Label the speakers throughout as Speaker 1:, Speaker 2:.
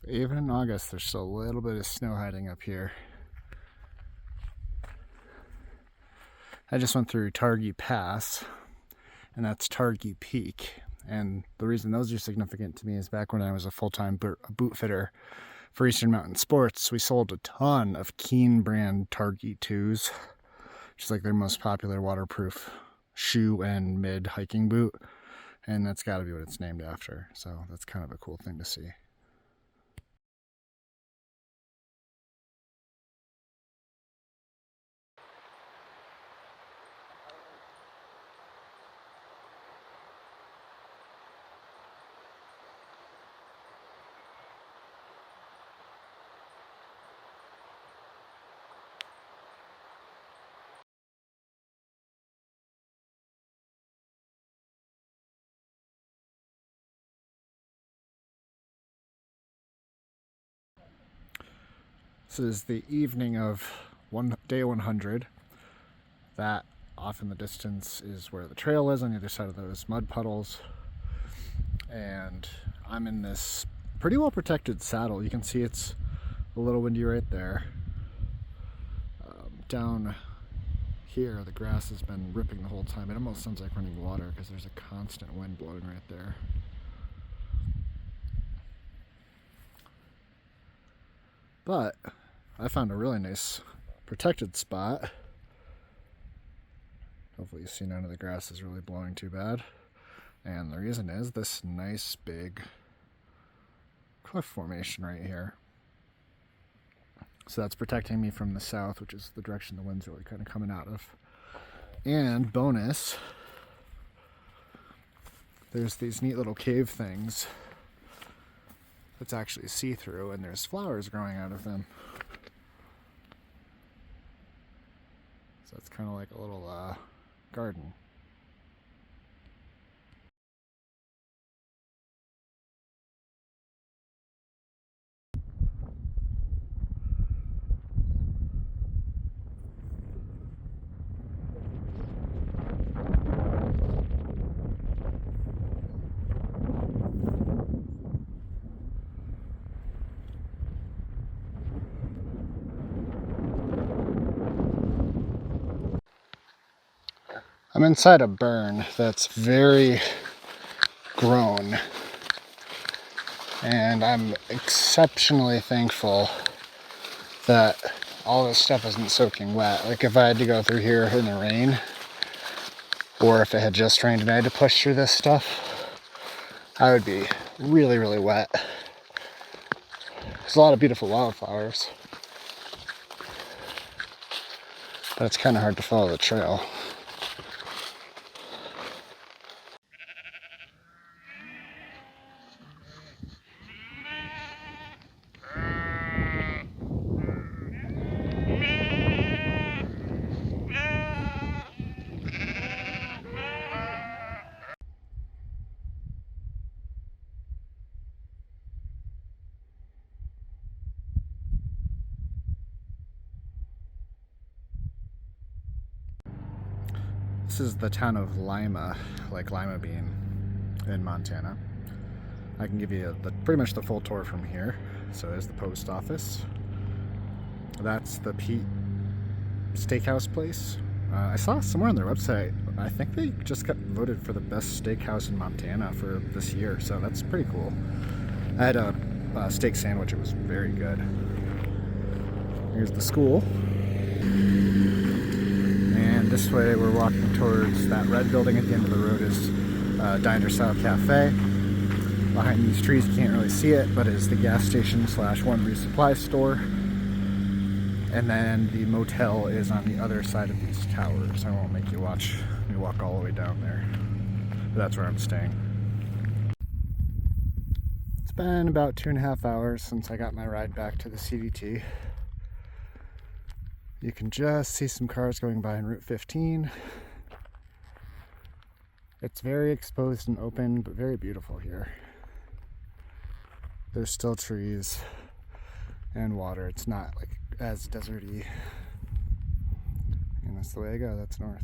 Speaker 1: Even in August, there's still a little bit of snow hiding up here. I just went through Targhee Pass, and that's Targhee Peak. And the reason those are significant to me is back when I was a full-time boot fitter for Eastern Mountain Sports, we sold a ton of Keen brand Targhee 2s, which is like their most popular waterproof shoe and mid hiking boot. And that's got to be what it's named after. So that's kind of a cool thing to see. This is the evening of day 100. That off in the distance is where the trail is on the other side of those mud puddles. And I'm in this pretty well protected saddle. You can see it's a little windy right there. Down here, the grass has been ripping the whole time. It almost sounds like running water because there's a constant wind blowing right there. But I found a really nice protected spot. Hopefully you see none of the grass is really blowing too bad. And the reason is this nice big cliff formation right here. So that's protecting me from the south, which is the direction the wind's really kind of coming out of. And bonus, there's these neat little cave things that's actually see-through, and there's flowers growing out of them. So it's kind of like a little garden. I'm inside a burn that's very grown, and I'm exceptionally thankful that all this stuff isn't soaking wet. Like if I had to go through here in the rain, or if it had just rained and I had to push through this stuff, I would be really, really wet. There's a lot of beautiful wildflowers, but it's kind of hard to follow the trail. This is the town of LIma, like lima bean, in Montana. I can give you pretty much the full tour from here. So there's the post office. That's the Pete Steakhouse place. I saw somewhere on their website, I think they just got voted for the best steakhouse in Montana for this year, so that's pretty cool. I had a steak sandwich, it was very good. Here's the school. And this way we're walking towards that red building at the end of the road is Diner Style Cafe. Behind these trees you can't really see it, but it is the gas station / one resupply store. And then the motel is on the other side of these towers. I won't make you watch me walk all the way down there, but that's where I'm staying. It's been about 2.5 hours since I got my ride back to the CDT. You can just see some cars going by on Route 15. It's very exposed and open, but very beautiful here. There's still trees and water. It's not like as deserty. And that's the way I go, that's north.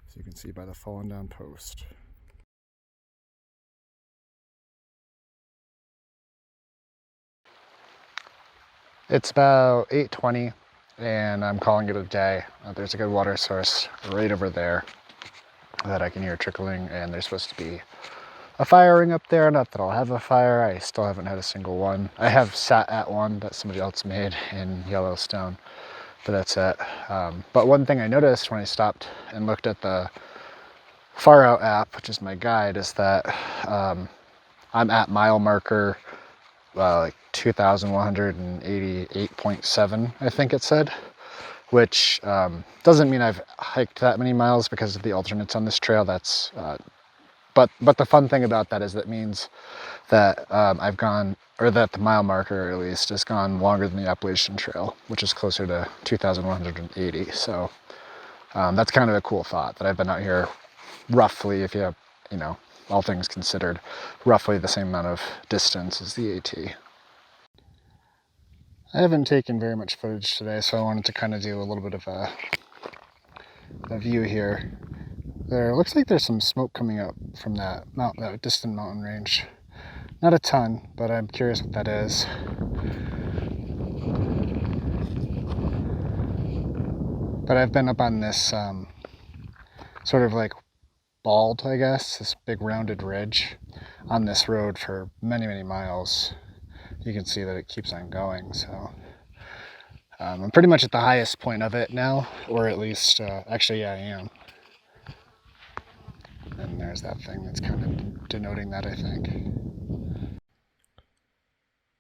Speaker 1: So you can see by the fallen down post. It's about 8:20 and I'm calling it a day. There's a good water source right over there that I can hear trickling, and there's supposed to be a fire ring up there. Not that I'll have a fire, I still haven't had a single one. I have sat at one that somebody else made in Yellowstone, but that's it. But one thing I noticed when I stopped and looked at the Far Out app, which is my guide, is that I'm at mile marker like 2,188.7, I think it said, which doesn't mean I've hiked that many miles because of the alternates on this trail. That's but the fun thing about that is that means that I've gone, or that the mile marker at least has gone longer than the Appalachian Trail, which is closer to 2,180. So that's kind of a cool thought, that I've been out here roughly, if you have, you know, all things considered, roughly the same amount of distance as the AT. I haven't taken very much footage today, so I wanted to kind of do a little bit of a view here. There looks like there's some smoke coming up from that distant mountain range. Not a ton, but I'm curious what that is. But I've been up on this sort of like bald, I guess, this big rounded ridge on this road for many, many miles. You can see that it keeps on going, so I'm pretty much at the highest point of it now, or at least, actually, yeah, I am. And there's that thing that's kind of denoting that, I think.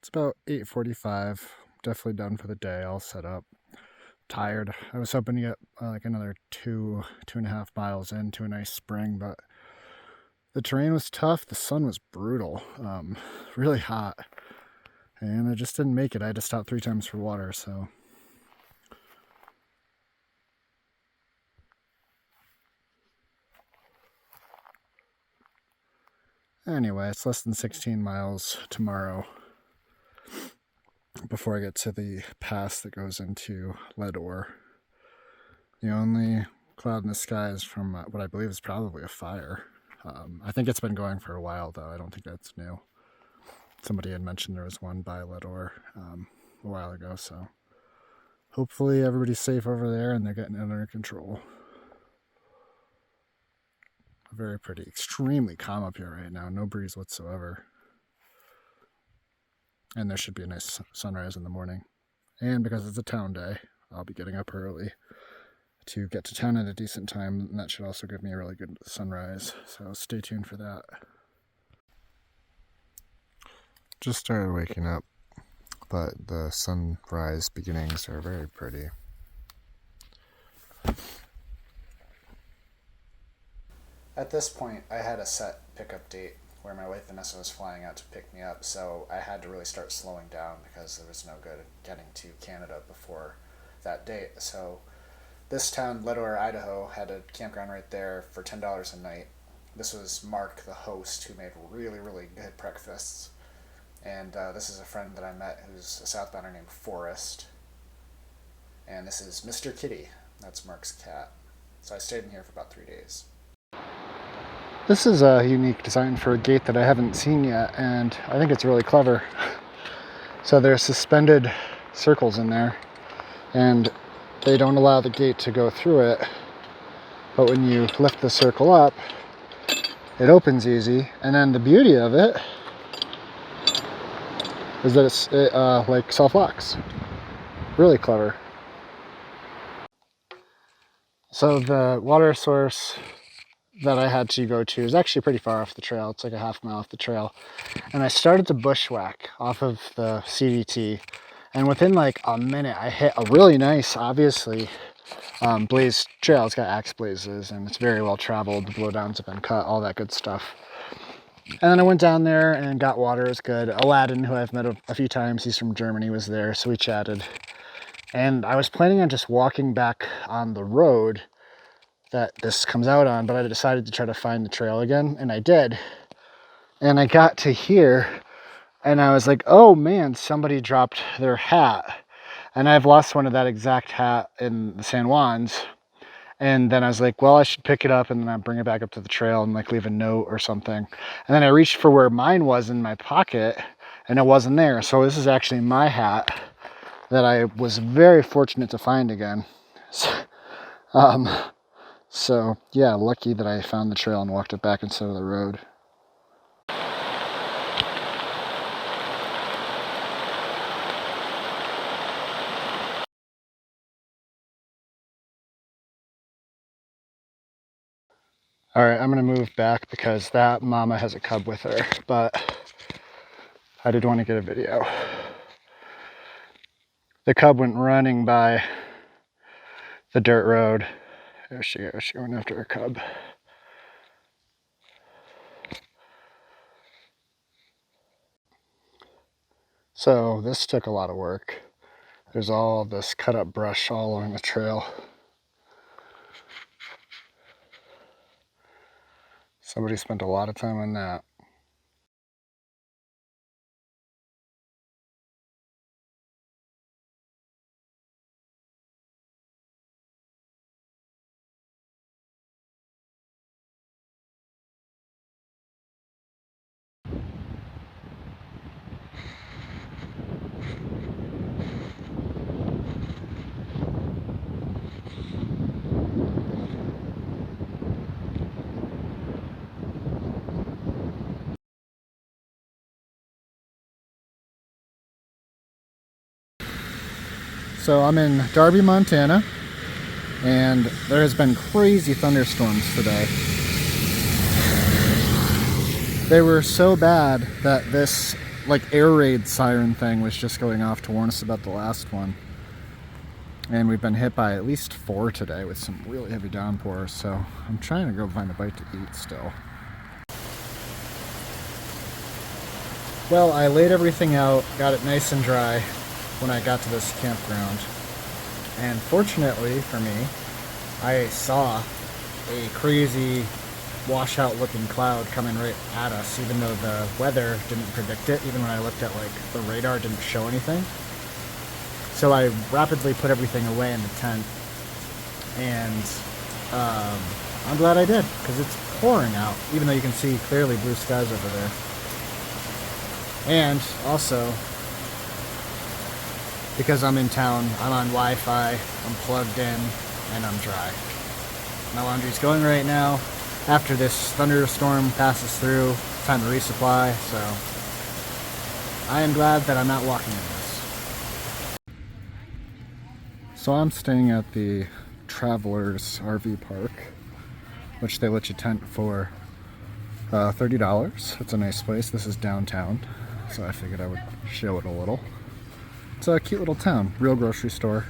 Speaker 1: It's about 8:45, definitely done for the day, all set up. Tired. I was hoping to get like another 2.5 miles into a nice spring, but the terrain was tough, the sun was brutal, really hot, and I just didn't make it. I had to stop 3 times for water, so. Anyway, it's less than 16 miles tomorrow before I get to the pass that goes into Leadore. The only cloud in the sky is from what I believe is probably a fire. I think it's been going for a while, though. I don't think that's new. Somebody had mentioned there was one by Leadore a while ago, so hopefully everybody's safe over there and they're getting it under control. Very pretty, extremely calm up here right now, no breeze whatsoever. And there should be a nice sunrise in the morning. And because it's a town day, I'll be getting up early to get to town at a decent time, and that should also give me a really good sunrise, so stay tuned for that. Just started waking up, but the sunrise beginnings are very pretty. At this point, I had a set pickup date where my wife Vanessa was flying out to pick me up, so I had to really start slowing down because there was no good getting to Canada before that date. So this town, Leadore, Idaho, had a campground right there for $10 a night. This was Mark, the host, who made really, really good breakfasts. And this is a friend that I met who's a southbounder named Forrest. And this is Mr. Kitty. That's Mark's cat. So I stayed in here for about 3 days. This is a unique design for a gate that I haven't seen yet, and I think it's really clever. So there's suspended circles in there, and they don't allow the gate to go through it, but when you lift the circle up, it opens easy. And then the beauty of it is that it like self-locks. Really clever. So the water source that I had to go to is actually pretty far off the trail. It's like a half mile off the trail. And I started to bushwhack off of the CDT. And within like a minute, I hit a really nice, obviously, blazed trail. It's got axe blazes and it's very well traveled. The blowdowns have been cut, all that good stuff. And then I went down there and got water. It was good. Aladdin, who I've met a few times, he's from Germany, was there. So we chatted. And I was planning on just walking back on the road that this comes out on, but I decided to try to find the trail again, and I did. And I got to here, and I was like, oh man, somebody dropped their hat. And I've lost one of that exact hat in the San Juans. And then I was like, well, I should pick it up and then I'll bring it back up to the trail and like leave a note or something. And then I reached for where mine was in my pocket, and it wasn't there. So this is actually my hat that I was very fortunate to find again. So yeah, lucky that I found the trail and walked it back instead of the road. All right, I'm gonna move back because that mama has a cub with her, but I did want to get a video. The cub went running by the dirt road. There she goes, she's going after her cub. So this took a lot of work. There's all this cut up brush all along the trail. Somebody spent a lot of time on that. So I'm in Darby, Montana, and there has been crazy thunderstorms today. They were so bad that this like air raid siren thing was just going off to warn us about the last one. And we've been hit by at least 4 today with some really heavy downpours, so I'm trying to go find a bite to eat still. Well, I laid everything out, got it nice and dry when I got to this campground. And fortunately for me, I saw a crazy washout looking cloud coming right at us, even though the weather didn't predict it. Even when I looked at like the radar, it didn't show anything. So I rapidly put everything away in the tent, and I'm glad I did, because it's pouring out, even though you can see clearly blue skies over there. And also, because I'm in town, I'm on Wi-Fi, I'm plugged in, and I'm dry. My laundry's going right now. After this thunderstorm passes through, time to resupply, so I am glad that I'm not walking in this. So I'm staying at the Travelers RV Park, which they let you tent for $30. It's a nice place. This is downtown, so I figured I would show it a little. It's a cute little town, real grocery store.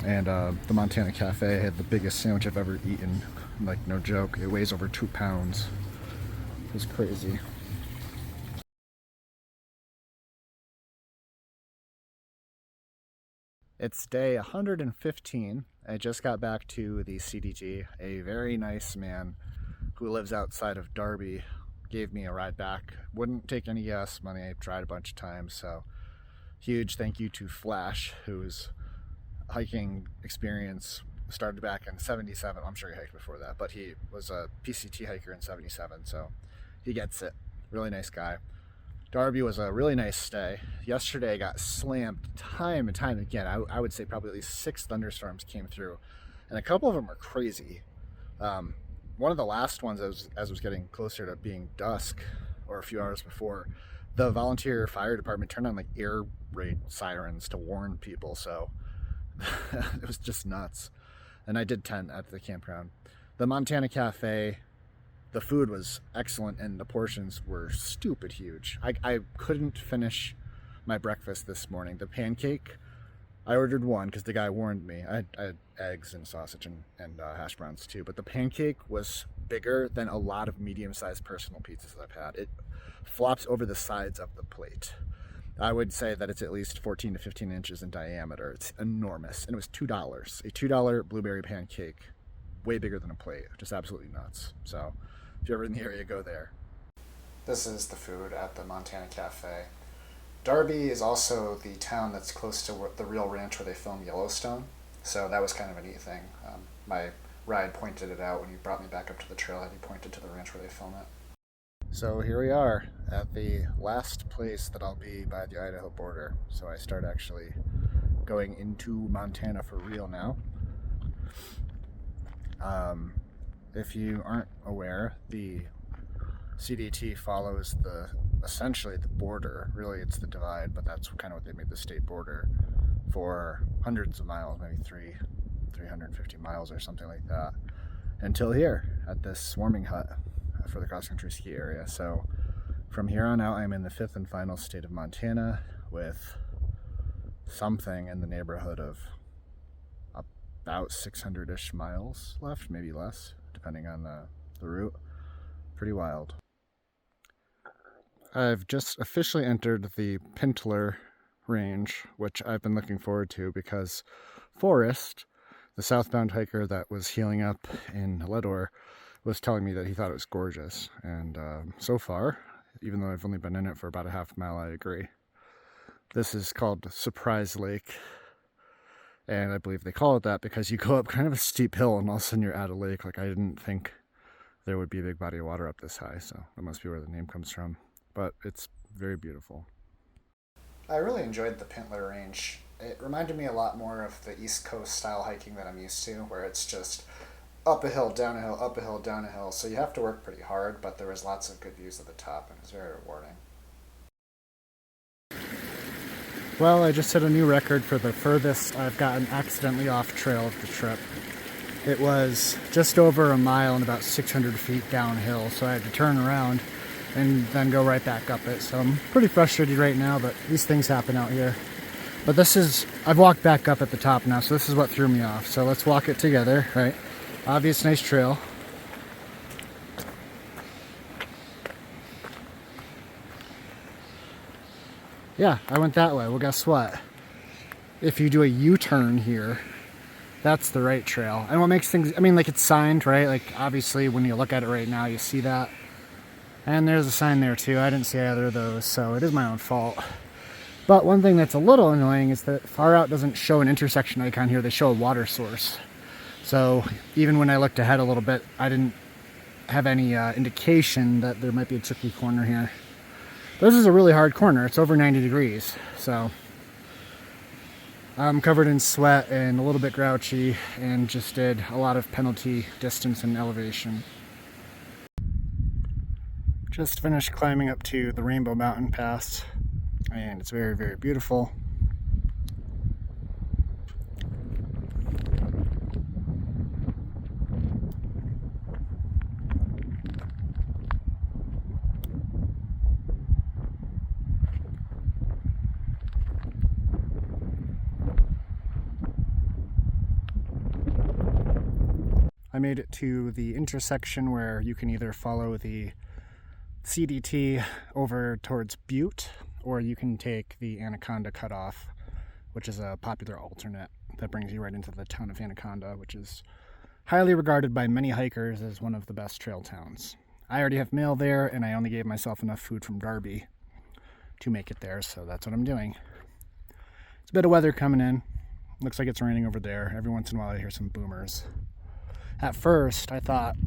Speaker 1: And the Montana Cafe had the biggest sandwich I've ever eaten. Like, no joke, it weighs over 2 pounds. It was crazy. It's day 115. I just got back to the CDT. A very nice man who lives outside of Darby gave me a ride back. Wouldn't take any gas money. I tried a bunch of times, so huge thank you to Flash, whose hiking experience started back in 77. I'm sure he hiked before that, but he was a PCT hiker in 77, so he gets it. Really nice guy. Darby was a really nice stay. Yesterday I got slammed time and time again. I would say probably at least 6 thunderstorms came through, and a couple of them were crazy. One of the last ones, as it was getting closer to being dusk, or a few hours before, the volunteer fire department turned on like air raid sirens to warn people, so it was just nuts. And I did tent at the campground. The Montana Cafe, the food was excellent and the portions were stupid huge. I couldn't finish my breakfast this morning. The pancake, I ordered one because the guy warned me. I had eggs and sausage and hash browns too, but the pancake was bigger than a lot of medium-sized personal pizzas I've had. It flops over the sides of the plate. I would say that it's at least 14 to 15 inches in diameter. It's enormous, and it was $2. A $2 blueberry pancake, way bigger than a plate. Just absolutely nuts. So if you're ever in the area, go there. This is the food at the Montana Cafe. Darby is also the town that's close to the real ranch where they film Yellowstone, so that was kind of a neat thing. My ride pointed it out when he brought me back up to the trailhead. He pointed to the ranch where they film it. So here we are at the last place that I'll be by the Idaho border. So I start actually going into Montana for real now. If you aren't aware, the CDT follows essentially the border. Really it's the divide, but that's kind of what they made the state border for hundreds of miles, maybe 350 miles or something like that, until here at this warming hut for the cross-country ski area. So from here on out, I'm in the fifth and final state of Montana with something in the neighborhood of about 600-ish miles left, maybe less, depending on the route. Pretty wild. I've just officially entered the Pintler Range, which I've been looking forward to because Forrest, the southbound hiker that was healing up in Leadore, was telling me that he thought it was gorgeous. And so far, even though I've only been in it for about a half mile, I agree. This is called Surprise Lake. And I believe they call it that because you go up kind of a steep hill and all of a sudden you're at a lake. Like, I didn't think there would be a big body of water up this high, so that must be where the name comes from. But it's very beautiful. I really enjoyed the Pintler Range. It reminded me a lot more of the East Coast style hiking that I'm used to, where it's just up a hill, down a hill, up a hill, down a hill. So you have to work pretty hard, but there was lots of good views at the top, and it was very rewarding. Well, I just hit a new record for the furthest I've gotten accidentally off trail of the trip. It was just over a mile and about 600 feet downhill, so I had to turn around and then go right back up it. So I'm pretty frustrated right now, but these things happen out here. But I've walked back up at the top now, so this is what threw me off. So let's walk it together, right? Obvious, nice trail. Yeah, I went that way. Well, guess what? If you do a U-turn here, that's the right trail. And what makes things, I mean, like, it's signed, right? Like, obviously, when you look at it right now, you see that. And there's a sign there, too. I didn't see either of those, so it is my own fault. But one thing that's a little annoying is that far out doesn't show an intersection icon here. They show a water source. So even when I looked ahead a little bit, I didn't have any indication that there might be a tricky corner here. This is a really hard corner. It's over 90 degrees, so I'm covered in sweat and a little bit grouchy and just did a lot of penalty distance and elevation. Just finished climbing up to the Rainbow Mountain Pass, and it's very, very beautiful. I made it to the intersection where you can either follow the CDT over towards Butte, or you can take the Anaconda cutoff, which is a popular alternate that brings you right into the town of Anaconda, which is highly regarded by many hikers as one of the best trail towns. I already have mail there, and I only gave myself enough food from Darby to make it there, so that's what I'm doing. It's a bit of weather coming in. Looks like it's raining over there. Every once in a while I hear some boomers. At first, I thought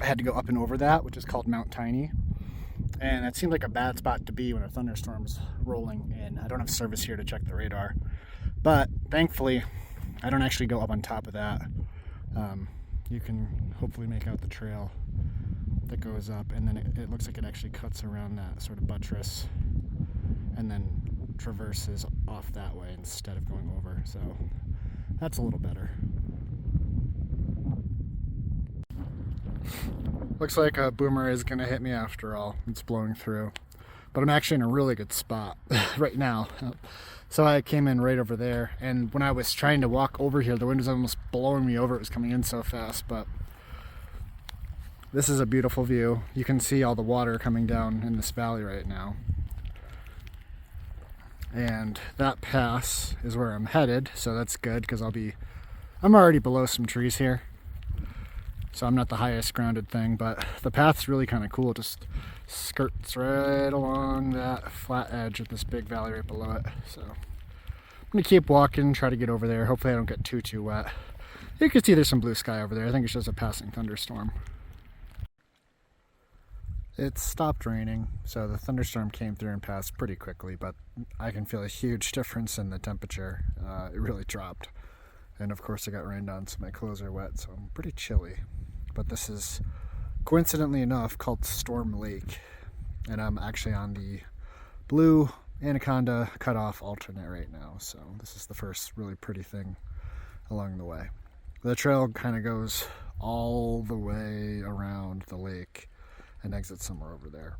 Speaker 1: I had to go up and over that, which is called Mount Tiny. And it seemed like a bad spot to be when a thunderstorm's rolling in. I don't have service here to check the radar. But thankfully, I don't actually go up on top of that. You can hopefully make out the trail that goes up, and then it looks like it actually cuts around that sort of buttress and then traverses off that way instead of going over. So that's a little better. Looks like a boomer is going to hit me after all. It's blowing through. But I'm actually in a really good spot right now. So I came in right over there, and when I was trying to walk over here, the wind was almost blowing me over. It was coming in so fast, but this is a beautiful view. You can see all the water coming down in this valley right now. And that pass is where I'm headed, so that's good because I'm already below some trees here. So I'm not the highest grounded thing, but the path's really kind of cool. It just skirts right along that flat edge of this big valley right below it. So I'm gonna keep walking, try to get over there. Hopefully I don't get too wet. You can see there's some blue sky over there. I think it's just a passing thunderstorm. It stopped raining, so the thunderstorm came through and passed pretty quickly, but I can feel a huge difference in the temperature. It really dropped. And of course it got rained on, so my clothes are wet, so I'm pretty chilly. But this is, coincidentally enough, called Storm Lake. And I'm actually on the blue Anaconda cutoff alternate right now, so this is the first really pretty thing along the way. The trail kind of goes all the way around the lake and exits somewhere over there.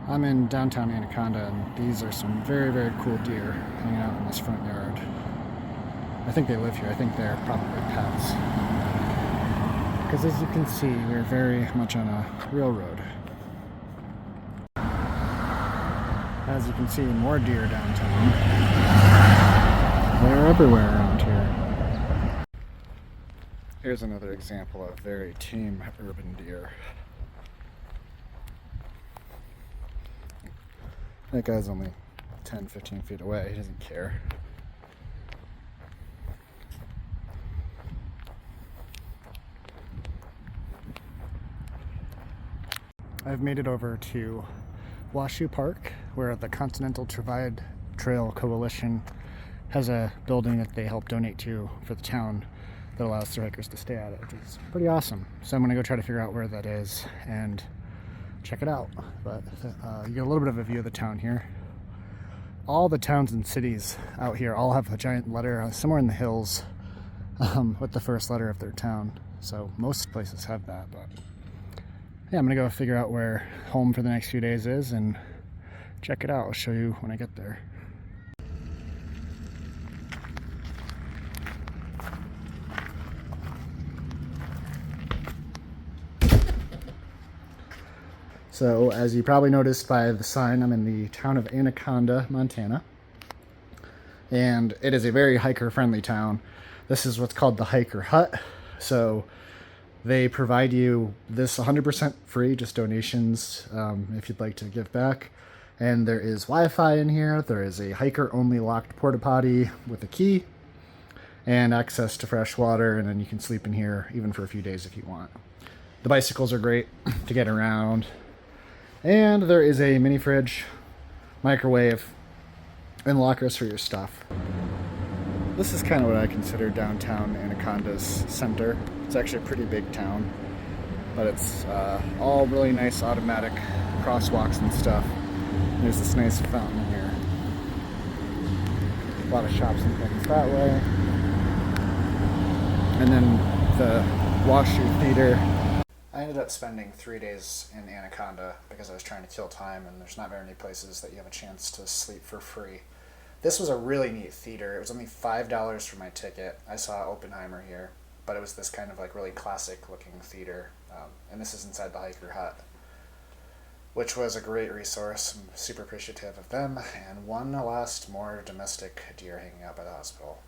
Speaker 1: I'm in downtown Anaconda, and these are some very, very cool deer hanging out in this front yard. I think they live here. I think they're probably pets. Because as you can see, we're very much on a real road. As you can see, more deer downtown. They're everywhere around here. Here's another example of very tame urban deer. That guy's only 10, 15 feet away. He doesn't care. I've made it over to Washoe Park, where the Continental Trail Coalition has a building that they help donate to for the town that allows their hikers to stay at it, which is pretty awesome. So I'm going to go try to figure out where that is and check it out. But you get a little bit of a view of the town here. All the towns and cities out here all have a giant letter somewhere in the hills with the first letter of their town. So most places have that, but yeah, I'm going to go figure out where home for the next few days is and check it out. I'll show you when I get there. So, as you probably noticed by the sign, I'm in the town of Anaconda, Montana. And it is a very hiker-friendly town. This is what's called the hiker hut. So, they provide you this 100% free, just donations if you'd like to give back. And there is Wi-Fi in here. There is a hiker-only locked porta potty with a key and access to fresh water. And then you can sleep in here even for a few days if you want. The bicycles are great to get around. And there is a mini fridge, microwave, and lockers for your stuff. This is kind of what I consider downtown Anaconda's center. It's actually a pretty big town, but it's all really nice automatic crosswalks and stuff. And there's this nice fountain here. A lot of shops and things that way. And then the Washoe Theater. I ended up spending 3 days in Anaconda because I was trying to kill time, and there's not very many places that you have a chance to sleep for free. This was a really neat theater. It was only $5 for my ticket. I saw Oppenheimer here, but it was this kind of like really classic looking theater. And this is inside the hiker hut, which was a great resource. I'm super appreciative of them, and one last more domestic deer hanging out by the hospital.